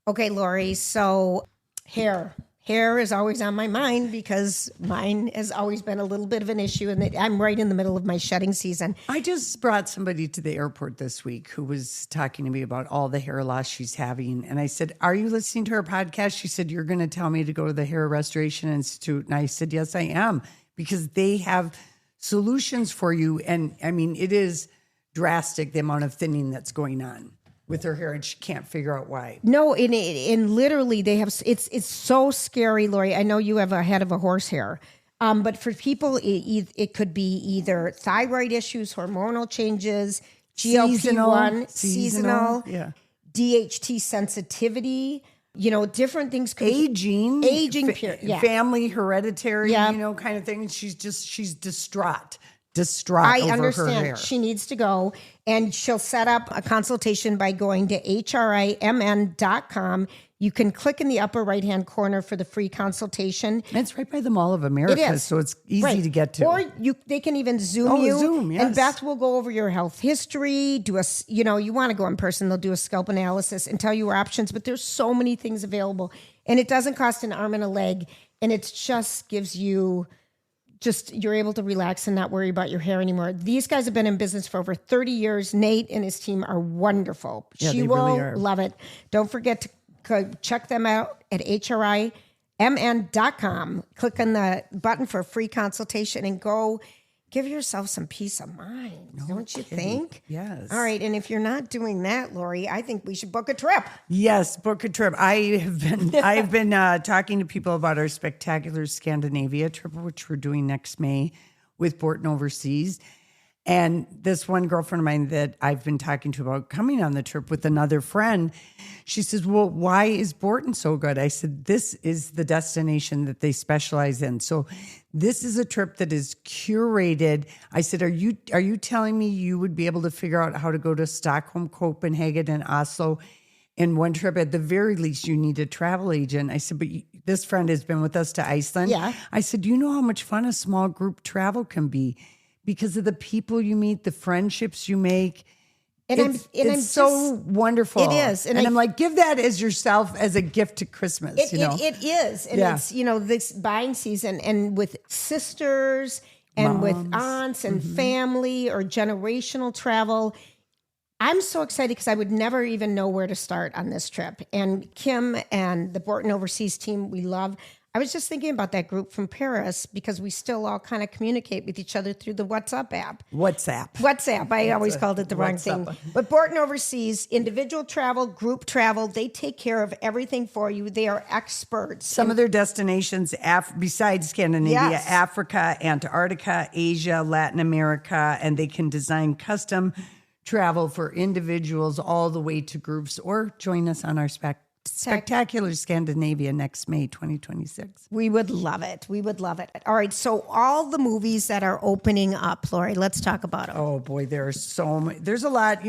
Okay, Lori. So hair. Hair is always on my mind because mine has always been a little bit of an issue, and I'm right in the middle of my shedding season. I just brought somebody to the airport this week who was talking to me about all the hair loss she's having. And I said, are you listening to her podcast? She said, you're going to tell me to go to the Hair Restoration Institute. And I said, yes, I am, because they have solutions for you. And I mean, it is drastic, the amount of thinning that's going on with her hair, and she can't figure out why. No, and literally they have, it's so scary, Lori. I know you have a head of a horse hair. But for people, it could be either thyroid issues, hormonal changes, GLP-1, seasonal, Yeah. DHT sensitivity, different things. Aging, period. Yeah. family, hereditary, Yeah. kind of thing. She's distraught I over her understand. hair. She needs to go, and she'll set up a consultation by going to hrimn.com. You can click in the upper right-hand corner for the free consultation. It's right by the Mall of America, It is. so it's easy Right. to get to. Or they can even Zoom Oh, you. Zoom, yes. And Beth will go over your health history, you want to go in person, they'll do a scalp analysis and tell you your options, but there's so many things available. And it doesn't cost an arm and a leg, and it just gives you you're able to relax and not worry about your hair anymore. These guys have been in business for over 30 years. Nate and his team are wonderful. Yeah, She they will really are. love it. Don't forget to check them out at hrimn.com. Click on the button for a free consultation and go give yourself some peace of mind. Don't you think? Yes. All right. And if you're not doing that, Lori, I think we should book a trip. Yes, book a trip. I've been talking to people about our spectacular Scandinavia trip, which we're doing next May with Borton Overseas. And this one girlfriend of mine that I've been talking to about coming on the trip with another friend, she says, well, why is Borton so good? I said, this is the destination that they specialize in. So this is a trip that is curated. I said, are you telling me you would be able to figure out how to go to Stockholm, Copenhagen, and Oslo in one trip? At the very least, you need a travel agent. I said, but this friend has been with us to Iceland. Yeah. I said, you know how much fun a small group travel can be because of the people you meet, the friendships you make. It's so wonderful. It is. And I'm like, give that as yourself as a gift to Christmas. It is. And it's, this buying season and with sisters and with aunts and family or generational travel. I'm so excited because I would never even know where to start on this trip. And Kim and the Borton Overseas team, we love. I was just thinking about that group from Paris because we still all kind of communicate with each other through the WhatsApp app. WhatsApp. I always called it the wrong thing. But Borton Overseas, individual travel, group travel, they take care of everything for you. They are experts. Some of their destinations, besides Scandinavia, Africa, Antarctica, Asia, Latin America, and they can design custom travel for individuals all the way to groups, or join us on our Spectacular Scandinavia next May 2026. We would love it. All right. So all the movies that are opening up, Lori, let's talk about them. Oh boy, there's a lot,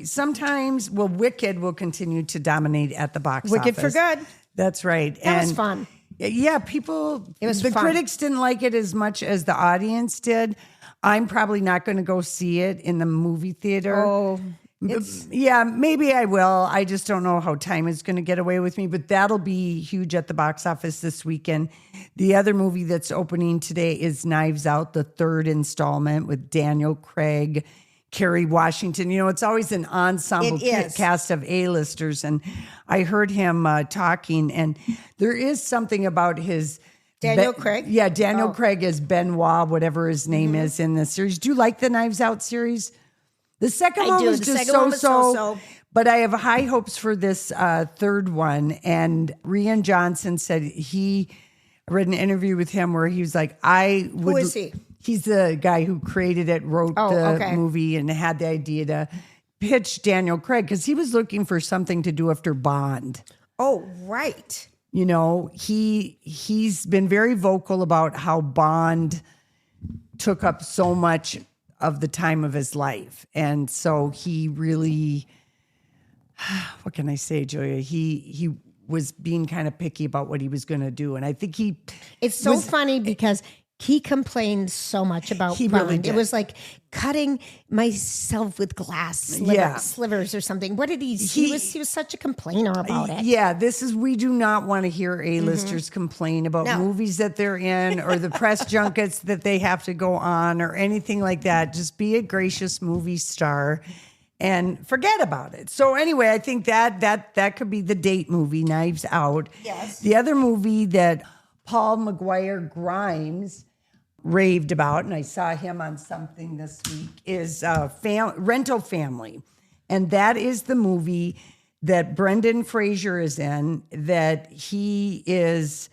sometimes, Wicked will continue to dominate at the box office. Wicked for good. That's right. That was fun. Yeah, the fun. critics didn't like it as much as the audience did. I'm probably not going to go see it in the movie theater. Oh, yeah, maybe I will. I just don't know how time is going to get away with me, but that'll be huge at the box office this weekend. The other movie that's opening today is Knives Out, the third installment with Daniel Craig, Kerry Washington. It's always an ensemble cast of A-listers, and I heard him talking, and there is something about his... Daniel Craig? Yeah, Daniel Craig as Benoit, whatever his name is in this series. Do you like the Knives Out series? The second one was just so-so, but I have high hopes for this third one. And Rian Johnson said I read an interview with him where he was like, Who is he? He's the guy who created it, wrote the movie, and had the idea to pitch Daniel Craig because he was looking for something to do after Bond. Oh, right. He's been very vocal about how Bond took up so much of the time of his life. And so he really, what can I say, Julia? He was being kind of picky about what he was going to do. And I think it's so funny because he complained so much about Bond. Really did. It was like cutting myself with glass slivers or something. What did he was such a complainer about it. Yeah, we do not want to hear A-listers complain about movies that they're in or the press junkets that they have to go on or anything like that. Just be a gracious movie star and forget about it. So anyway, I think that could be the date movie, Knives Out. Yes. The other movie that Paul McGuire Grimes raved about, and I saw him on something this week, is Rental Family. And that is the movie that Brendan Fraser is in, that he is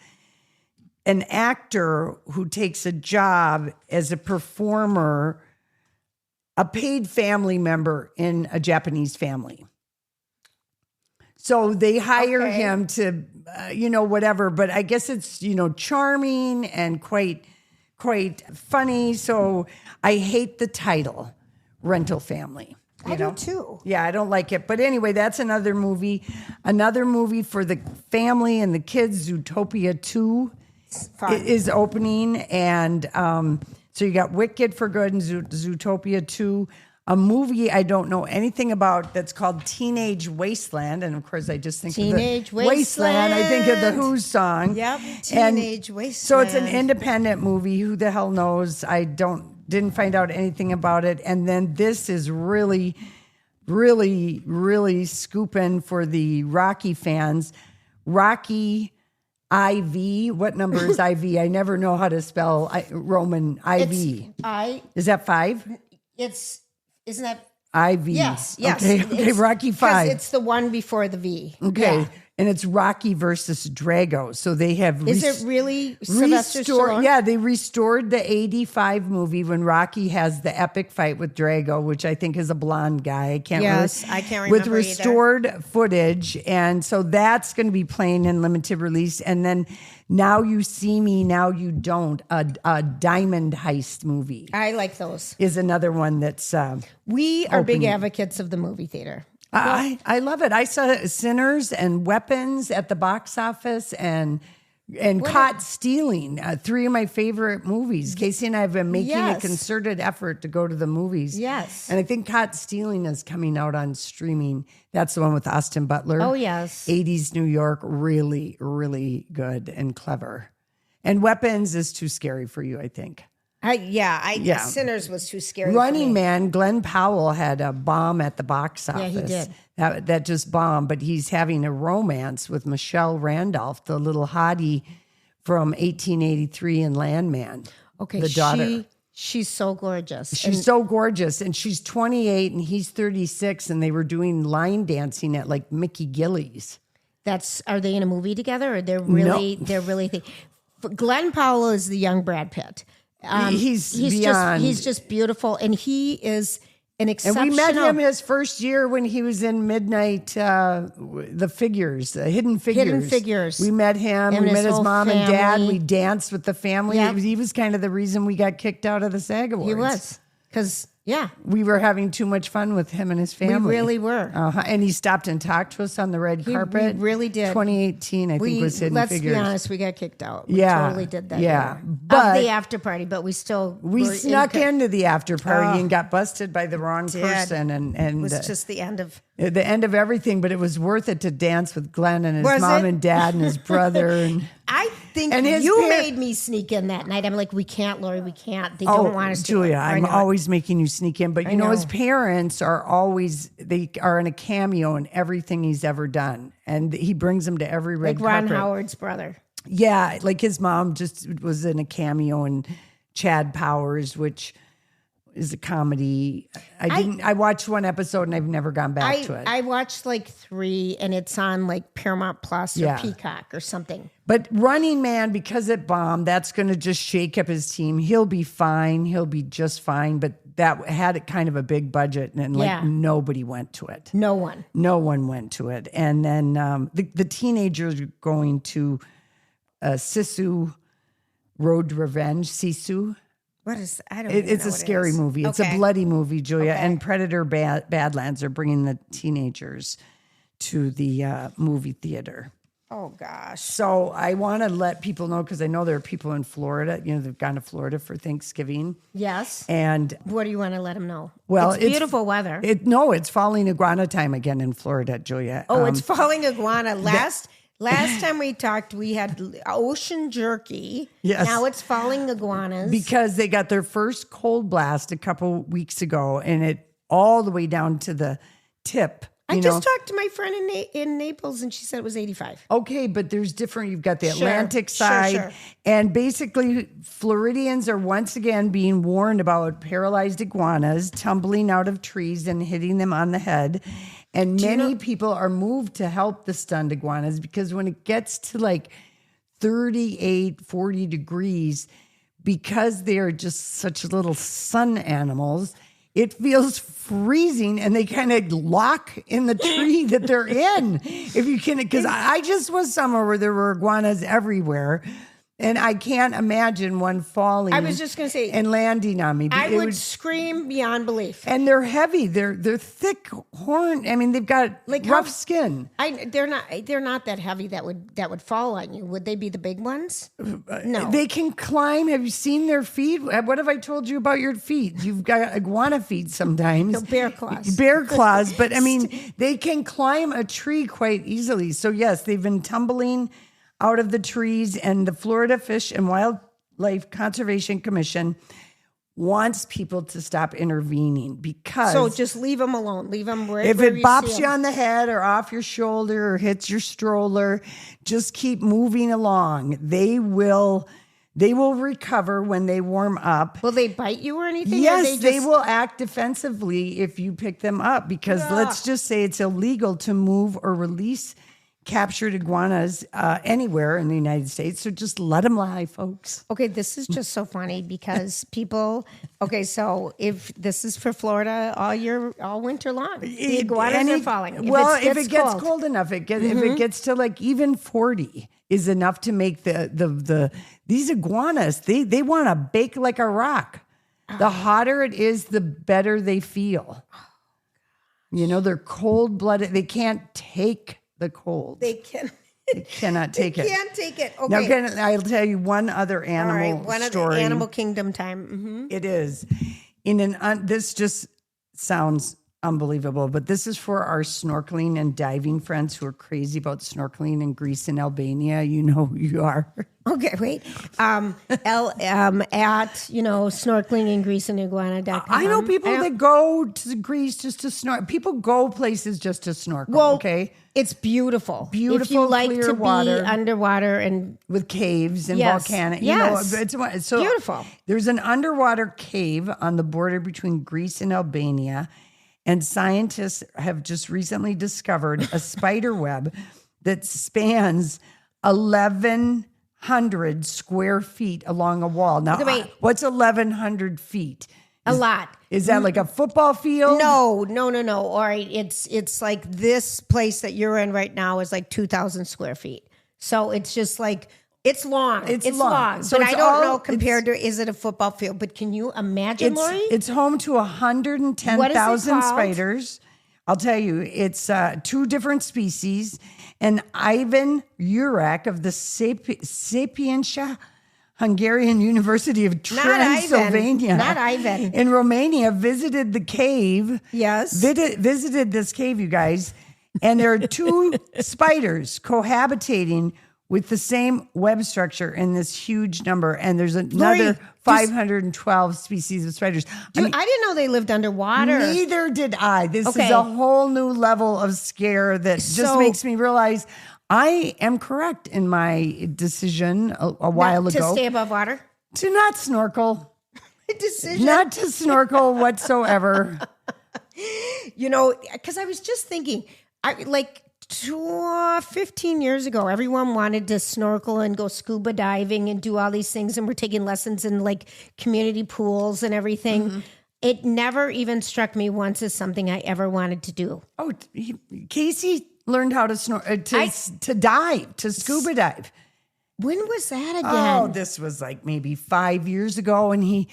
an actor who takes a job as a performer, a paid family member in a Japanese family. So they hire him to, whatever, but I guess it's, charming and quite funny. So I hate the title, Rental Family. I do too. Yeah, I don't like it. But anyway, that's another movie. Another movie for the family and the kids, Zootopia 2 is opening. And so you got Wicked for good and Zootopia 2. A movie I don't know anything about that's called Teenage Wasteland. And of course, I just think Teenage of the Wasteland. I think of the Who song. Yep, Teenage Wasteland. So it's an independent movie. Who the hell knows? I didn't find out anything about it. And then this is really, really, really scooping for the Rocky fans. Rocky IV. What number is IV? I never know how to spell Roman IV. Is that 5? Isn't that IV? Yes. Okay, Rocky 5. It's the one before the V. Okay. Yeah. And it's Rocky versus Drago. So they have... Is it really Sylvester Stallone? Yeah, they restored the 85 movie when Rocky has the epic fight with Drago, which I think is a blonde guy. I can't remember. With restored footage. And so that's going to be playing in limited release. And then Now You See Me, Now You Don't, a diamond heist movie. I like those. Is another one that's... we are big advocates of the movie theater. I love it. I saw Sinners and Weapons at the box office, and and Caught Stealing, three of my favorite movies. Casey and I have been making a Yes. concerted effort to go to the movies. Yes. And I think Caught Stealing is coming out on streaming. That's the one with Austin Butler. Oh, yes. 80s New York, really, really good and clever. And Weapons is too scary for you, I think. Sinners was too scary. Running for me. Man, Glenn Powell had a bomb at the box office. he did. That just bombed, but he's having a romance with Michelle Randolph, the little hottie from 1883 in Landman. Okay, the daughter. She's so gorgeous. She's so gorgeous, and she's 28 and he's 36, and they were doing line dancing at like Mickey Gillies. Are they in a movie together, or they're really Glenn Powell is the young Brad Pitt. He's beyond. He's just beautiful, and he is an exceptional. And we met him his first year when he was in Midnight, the Figures, Hidden Figures. Hidden Figures. We met him. And We met his whole mom and dad. family. We danced with the family. Yep. He was kind of the reason we got kicked out of the SAG Awards. He was because We were having too much fun with him and his family. we really were. And he stopped and talked to us on the red carpet. we really did. 2018, I think, was Hidden Let's Figures. be honest, we got kicked out. We Yeah, totally did that. yeah. year. But of the after party, but we still We were snuck into the after party and got busted by the wrong Did. person. And It was just the end of. the end of everything, but it was worth it to dance with Glenn and his Was mom it? and dad and his brother. And I think And his you par- made me sneak in that night. I'm like, we can't, Lori, we can't. They don't want us to. Julia, I I'm know. always making you sneak in. But you know, his know. parents are always, they are in a cameo in everything he's ever done. And he brings them to every red like Ron carpet. Howard's brother. Yeah, like his mom just was in a cameo in Chad Powers, which is a comedy. I watched one episode and I've never gone back to it. I watched like 3, and it's on like Paramount Plus or Yeah. Peacock or something. But Running Man, because it bombed, that's going to just shake up his team. He'll be fine. He'll be just fine. But that had it kind of a big budget, and like Yeah. nobody went to it. No one. No one went to it. And then the teenagers are going to Sisu Road to Revenge. Sisu. What is? I don't. Even It's know a what it scary is. movie. It's Okay. a bloody movie, Julia. Okay. And Predator Badlands are bringing the teenagers to the movie theater. Oh gosh. So I want to let people know, because I know there are people in Florida. You know, they've gone to Florida for Thanksgiving, Yes. and What do you want to let them know? well, it's beautiful weather. It's falling iguana time again in Florida, Julia. It's falling iguana. Last time we talked, we had ocean jerky. Yes. Now it's falling iguanas. because they got their first cold blast a couple weeks ago, and it all the way down to the tip. I just talked to my friend in Naples, and she said it was 85. Okay, but there's different. You've got the Sure, Atlantic sure, side, sure. and basically Floridians are once again being warned about paralyzed iguanas tumbling out of trees and hitting them on the head. And many people are moved to help the stunned iguanas, because when it gets to like 38, 40 degrees, because they are just such little sun animals, it feels freezing, and they kind of lock in the tree that they're in. If you can, because I just was somewhere where there were iguanas everywhere, and I can't imagine one falling. I was just going to say, and landing on me. I It would scream beyond belief. and they're heavy. They're thick horn. I mean, they've got Like rough how- skin. They're not that heavy that would fall on you. Would they be the big ones? No. They can climb. Have you seen their feet? What have I told you about your feet? You've got iguana feet sometimes. No, bear claws. Bear claws. But I mean, they can climb a tree quite easily. So yes, they've been tumbling out of the trees, and the Florida Fish and Wildlife Conservation Commission wants people to stop intervening, because So just leave them alone. Leave them where if where it bops see you 'em. on the head or off your shoulder or hits your stroller, just keep moving along. They will recover when they warm up. Will they bite you or anything? Or Yes, they just- will act defensively if you pick them up, because let's just say it's illegal to move or release captured iguanas anywhere in the United States. So just let them lie, folks. Okay, this is just so funny because people. Okay, so if this is for Florida all winter long, the iguanas are falling. If it gets cold enough, if it gets to like even 40 is enough to make these iguanas, they want to bake like a rock. The hotter it is, the better they feel. You know, they're cold blooded. They can't take the cold. they can. I cannot take it. Can't take it. Okay. Now, I'll tell you one other All animal right. One of the story. Animal Kingdom time. Mm-hmm. It is this just sounds unbelievable, but this is for our snorkeling and diving friends who are crazy about snorkeling in Greece and Albania. You know who you are. Okay, wait. Snorkeling in Greece and Iguana.com. I know people that go to Greece just to snorkel. People go places just to snorkel. Well, okay, it's beautiful. Beautiful, if you like clear to water. be underwater and with caves and Yes. volcanic. Yes. It's so Beautiful. There's an underwater cave on the border between Greece and Albania, and scientists have just recently discovered a spider web that spans 1,100 square feet along a wall. Now, Wait. what's 1,100 feet? a lot. Is that like a football field? No. All right, it's like this place that you're in right now is like 2,000 square feet. So it's just like it's long. It's long. long. So But it's I don't all- know compared to is it a football field? But can you imagine, Lori? It's home to What 110,000 is it called? spiders. I'll tell you, it's 2 different species. And Ivan Jurek of the Sapientia Hungarian University of Transylvania Not Ivan. in Romania visited the cave. Yes. Visited this cave, you guys. And there are 2 spiders cohabitating with the same web structure in this huge number. And there's another Lori, 512 species of spiders. I didn't know they lived underwater. Neither did I. This Okay. is a whole new level of scare that just So- makes me realize I am correct in my decision a while Not ago to stay above water. to not snorkel, Decision. not to snorkel whatsoever. Because I was just thinking, 15 years ago, everyone wanted to snorkel and go scuba diving and do all these things, and we're taking lessons in like community pools and everything. Mm-hmm. It never even struck me once as something I ever wanted to do. Oh, Casey learned how to to dive, to scuba dive. When was that again? Oh, this was like maybe 5 years ago, and he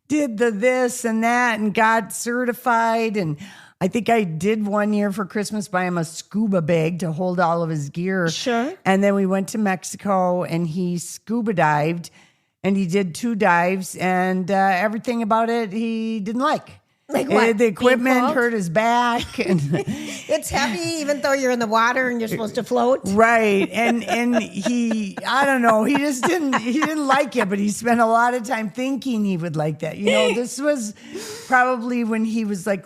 did the this and that and got certified. And I think I did one year for Christmas buy him a scuba bag to hold all of his gear. Sure. And then we went to Mexico and he scuba dived, and he did 2 dives, and everything about it he didn't like. Like what? The Being equipment cold? hurt his back, and It's heavy, even though you're in the water and you're supposed to float. right. And he, I don't know, he didn't like it, but he spent a lot of time thinking he would like that. This was probably when he was like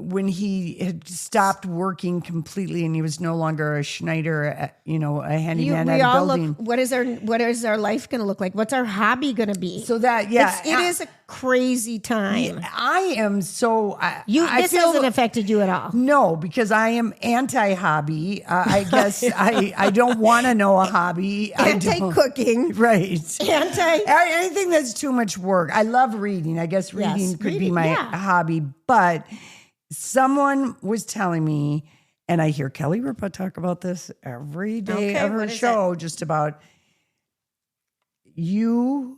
when he had stopped working completely and he was no longer a Schneider, a handyman We at a all building. look. What is our life going to look like? What's our hobby going to be? So that, yeah. It is a crazy time. I am so, This hasn't affected you at all. No, because I am anti-hobby. I guess I don't want to know a hobby. I don't. Anti-cooking. Right. Anti. Anything that's too much work. I love reading. I guess reading could be reading, my yeah. hobby. But someone was telling me, and I hear Kelly Ripa talk about this every day Okay, of her what is show, just about you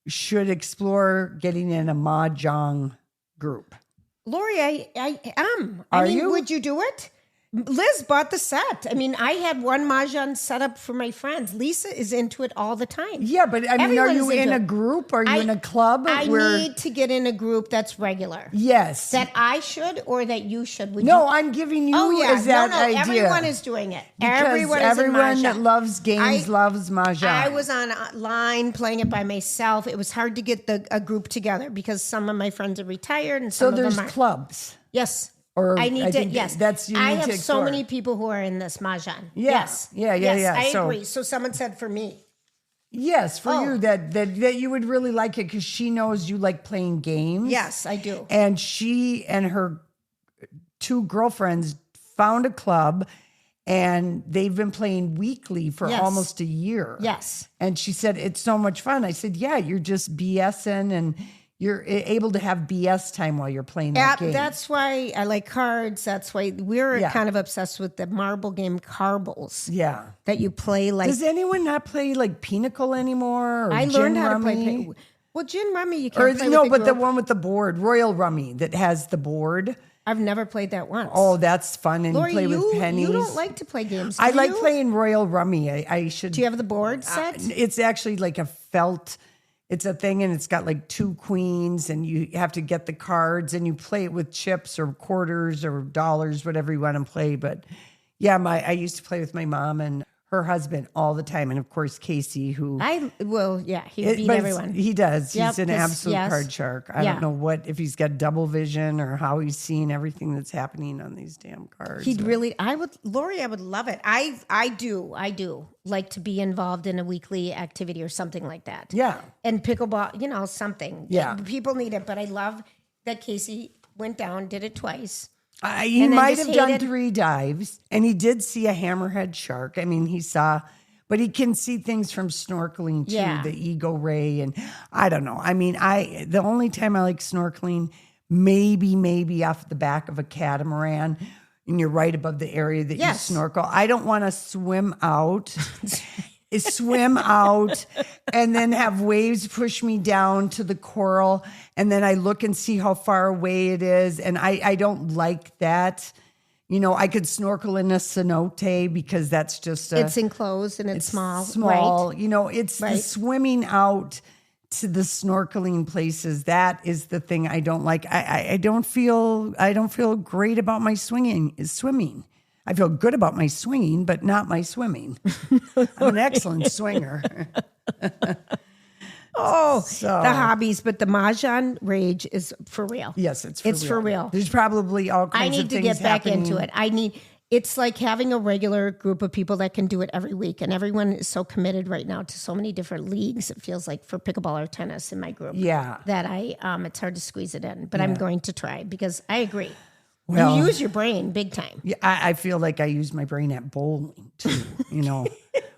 should explore getting in a mahjong group. Lori, I am. Are you? Would you do it? Liz bought the set. I mean, I had one mahjong set up for my friends. Lisa is into it all the time. Yeah, but I mean, are you Everyone's in into a it. group? Are you in a club? I need to get in a group that's regular. Yes. That I should or that you should. Would No, you? I'm giving you Oh yeah, as that no. idea. Everyone is doing it. Because Everyone is in everyone that mahjong. loves games loves mahjong. I was online playing it by myself. It was hard to get a group together because some of my friends are retired and so some there's of them are. clubs. Yes. Or I need I to. think Yes, that's you I need to have so explore. many people who are in this mahjong. Yeah. Yes. Yeah. I So- agree. So someone said for me. Yes, for Oh. you that you would really like it because she knows you like playing games. Yes, I do. And she and her 2 girlfriends found a club, and they've been playing weekly for Yes. almost a year. Yes. And she said, it's so much fun. I said, yeah, you're just BSing and you're able to have BS time while you're playing that game. That's why I like cards. That's why we're Yeah. kind of obsessed with the marble game Carbles Yeah. that you play like. Does anyone not play like Pinnacle anymore? Or I gin learned how rummy? to play. Well, gin rummy you Or can't play no, with but the group. one with the board, Royal Rummy, that has the board. I've never played that once. Oh, that's fun. And Lori, you play with pennies. you don't like to play games, do I like you? playing Royal Rummy. I should. Do you have the board set? It's actually like a felt. It's a thing, and it's got like 2 queens, and you have to get the cards, and you play it with chips or quarters or dollars, whatever you want to play. But yeah, I used to play with my mom and her husband all the time, and of course Casey, who he beat everyone. He does. Yep, He's an 'cause, absolute yes. card shark. I Yeah. don't know if he's got double vision or how he's seeing everything that's happening on these damn cards. Lori, I would love it. I do like to be involved in a weekly activity or something like that. Yeah. And pickleball, something. Yeah. People need it, but I love that Casey went down, did it twice. He And then might just have done hated- 3 dives, and he did see a hammerhead shark. I mean, he saw, but he can see things from snorkeling too, Yeah. the ego ray, and I don't know. I mean, the only time I like snorkeling, maybe off the back of a catamaran, and you're right above the area that Yes. you snorkel. I don't want to swim out. And then have waves push me down to the coral, and then I look and see how far away it is, and I don't like that. I could snorkel in a cenote because that's just It's enclosed and it's small. small. Right? It's the Right. swimming out to the snorkeling places. That is the thing I don't like. I don't feel great about my swimming. I feel good about my swinging, but not my swimming. I'm an excellent swinger. Oh, So- the hobbies, but the Mahjong rage is for real. Yes, it's for real. There's probably all kinds I of need to things get back happening. into it. It's like having a regular group of people that can do it every week. And everyone is so committed right now to so many different leagues. It feels like for pickleball or tennis in my group. Yeah. That it's hard to squeeze it in, but I'm going to try because I agree. Well- you use your brain big time. Yeah, I feel like I use my brain at bowling too.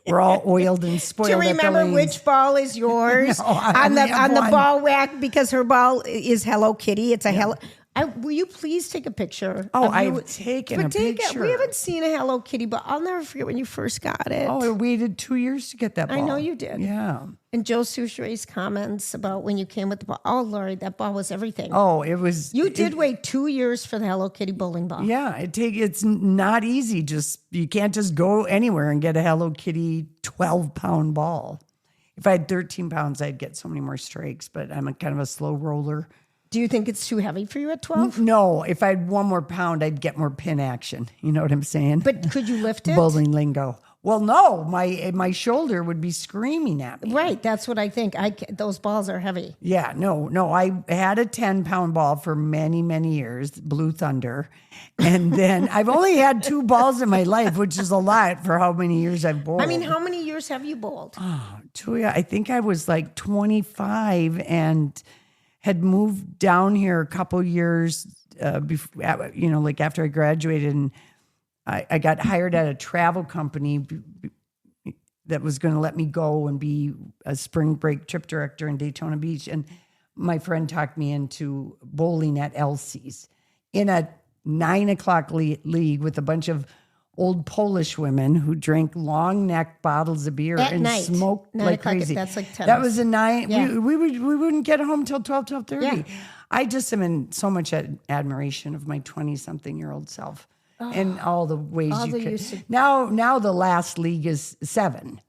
We're all oiled and spoiled. To at the remember lanes. which ball is yours No, I on only have the one. ball rack because her ball is Hello Kitty. It's a Hello. Will you please take a picture? Oh, of you? I've taken a But picture. We haven't seen a Hello Kitty, but I'll never forget when you first got it. Oh, I waited 2 years to get that ball. I know you did. Yeah. And Joe Souchere's comments about when you came with the ball. Oh, Lori, that ball was everything. Oh, it was. You did wait 2 years for the Hello Kitty bowling ball. Yeah, it's not easy. You can't just go anywhere and get a Hello Kitty 12-pound ball. If I had 13 pounds, I'd get so many more strikes. But I'm a kind of a slow roller. Do you think it's too heavy for you at 12? No, if I had 1 more pound, I'd get more pin action. You know what I'm saying? But could you lift it? Bowling lingo. Well, no, my shoulder would be screaming at me. Right, that's what I think. Those balls are heavy. Yeah, no. I had a 10-pound ball for many, many years, Blue Thunder. And then I've only had 2 balls in my life, which is a lot for how many years I've bowled. I mean, how many years have you bowled? Julia, I think I was like 25 and had moved down here a couple years before, like after I graduated, and I got hired at a travel company that was going to let me go and be a spring break trip director in Daytona Beach. And my friend talked me into bowling at Elsie's in a 9 o'clock league with a bunch of old Polish women who drank long neck bottles of beer At and night. smoked 9 like o'clock, crazy. that's like 10. That was a 9. Yeah. We wouldn't get home till 12:30. Yeah. I just am in so much admiration of my 20-something-year-old self and all the ways All you the could. usage. Now the last league is 7.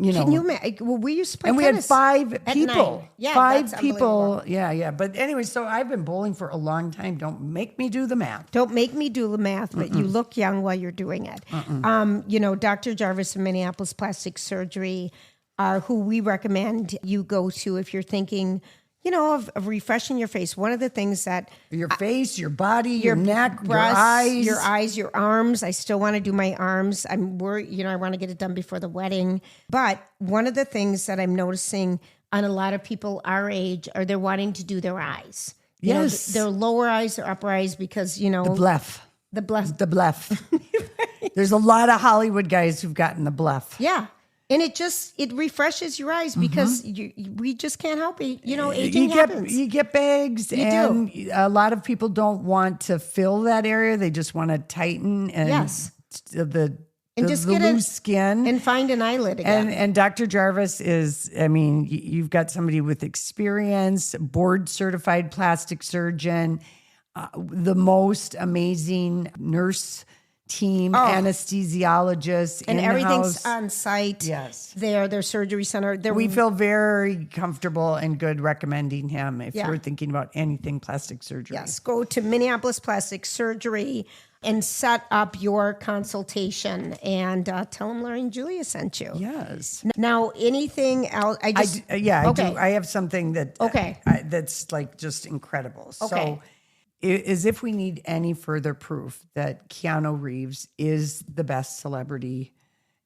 Can you imagine? Well, we used to play And we had tennis 5 at people. 9. Yeah, 5 that's people. unbelievable. Yeah. But anyway, so I've been bowling for a long time. Don't make me do the math. Don't make me do the math, but you look young while you're doing it. Dr. Jarvis of Minneapolis Plastic Surgery are who we recommend you go to if you're thinking, of refreshing your face. One of the things that Your face, your body, your neck, breasts, your eyes. your arms. I still want to do my arms. I'm worried, I want to get it done before the wedding. But one of the things that I'm noticing on a lot of people our age are they're wanting to do their eyes. Yes. Their lower eyes or upper eyes because, Bluff. the bluff. The bluff. There's a lot of Hollywood guys who've gotten the bluff. Yeah. And it refreshes your eyes because we just can't help it. Aging happens. You get bags, and a lot of people don't want to fill that area. They just want to tighten and Yes. the just the get loose skin. and find an eyelid again. And Dr. Jarvis is, you've got somebody with experience, board certified plastic surgeon. the most amazing nurse team, anesthesiologists, and in-house. everything's on site. Yes. Their surgery center. We feel very comfortable and good recommending him if Yeah. you're thinking about anything plastic surgery. Yes, go to Minneapolis Plastic Surgery and set up your consultation and tell them Laurie and Julia sent you. Yes. Now, anything else? I do. I have something that that's like just incredible. Okay. So, as if we need any further proof that Keanu Reeves is the best celebrity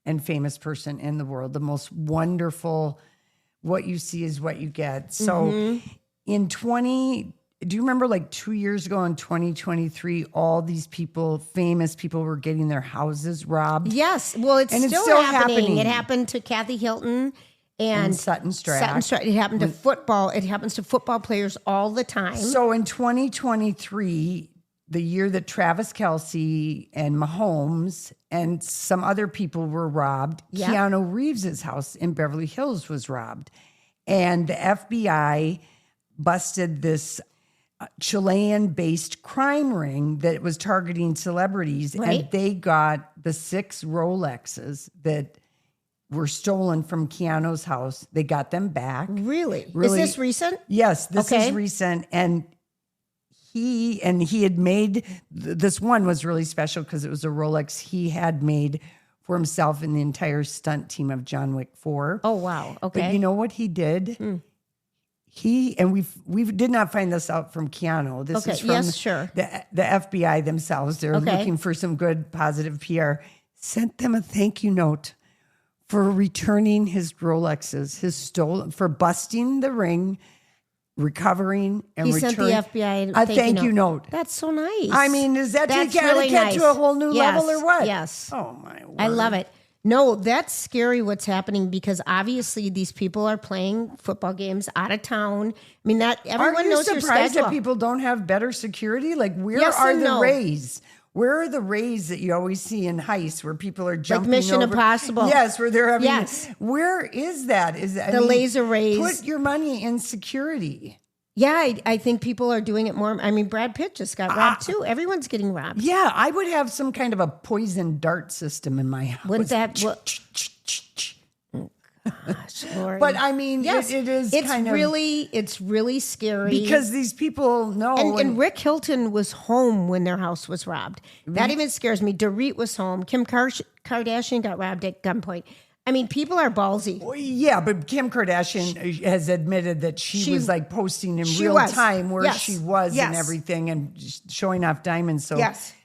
and famous person in the world, the most wonderful, what you see is what you get. So do you remember like 2 years ago in 2023, all these famous people were getting their houses robbed? Yes. Well, it's still happening. It happened to Kathy Hilton and Sutton Strack. It happened to football. It happens to football players all the time. So in 2023, the year that Travis Kelce and Mahomes and some other people were robbed, Keanu Reeves' house in Beverly Hills was robbed. And the FBI busted this Chilean-based crime ring that was targeting celebrities. Right. And they got the 6 Rolexes that were stolen from Keanu's house. They got them back. Really? Is this recent? Yes, this is recent. And he had made, this one was really special because it was a Rolex he had made for himself and the entire stunt team of John Wick 4. Oh, wow. Okay. But you know what he did? We did not find this out from Keanu. This is from the FBI themselves. They're looking for some good, positive PR. Sent them a thank you note for returning his Rolexes, for busting the ring, recovering, and returning. He sent the FBI a thank you note. That's so nice. I mean, is that That's to really get nice. to a whole new level or what? Yes. Oh, my word. I love it. No, that's scary what's happening because obviously these people are playing football games out of town. I mean, everyone knows your schedule. Are you surprised that people don't have better security? Like, where are the Rays? Where are the Rays that you always see in heists where people are jumping like Mission over? Impossible? Yes, where they're having. Yes. Where is that? Laser Rays? Put your money in security. Yeah, I think people are doing it more. I mean, Brad Pitt just got robbed too. Everyone's getting robbed. Yeah, I would have some kind of a poison dart system in my house. Wouldn't that? Gosh, Lord. But I mean, yes, it's really scary because these people know. And Rick Hilton was home when their house was robbed. That even scares me. Dorit was home. Kim Kardashian got robbed at gunpoint. I mean, people are ballsy. Well, yeah, but Kim Kardashian has admitted that she was like posting in real time where she was and everything and showing off diamonds. So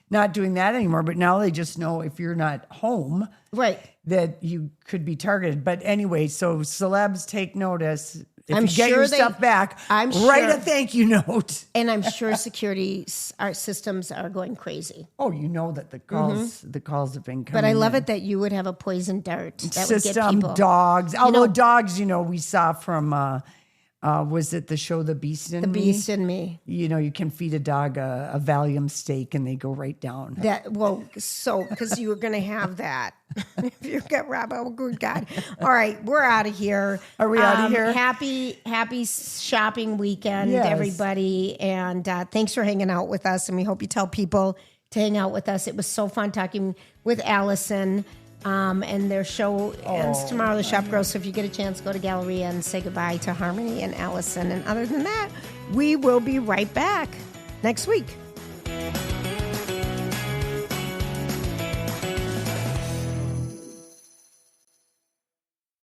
not doing that anymore. But now they just know if you're not home, that you could be targeted. But anyway, so celebs take notice. If you get your stuff back, write a thank you note. And I'm sure our systems are going crazy. Oh, you know that the calls have been coming. But I love it that you would have a poison dart that system, would get people. Dogs. Although dogs, we saw from was it the show The Beast in Me? The Beast in Me. You can feed a dog a Valium steak and they go right down. Because you were going to have that. If you get robbed, oh, good God. All right, we're out of here. Are we out of here? Happy shopping weekend, everybody. And thanks for hanging out with us. And we hope you tell people to hang out with us. It was so fun talking with Allison. And their show ends tomorrow, The Shop Girls. So if you get a chance, go to Galleria and say goodbye to Harmony and Allison. And other than that, we will be right back next week.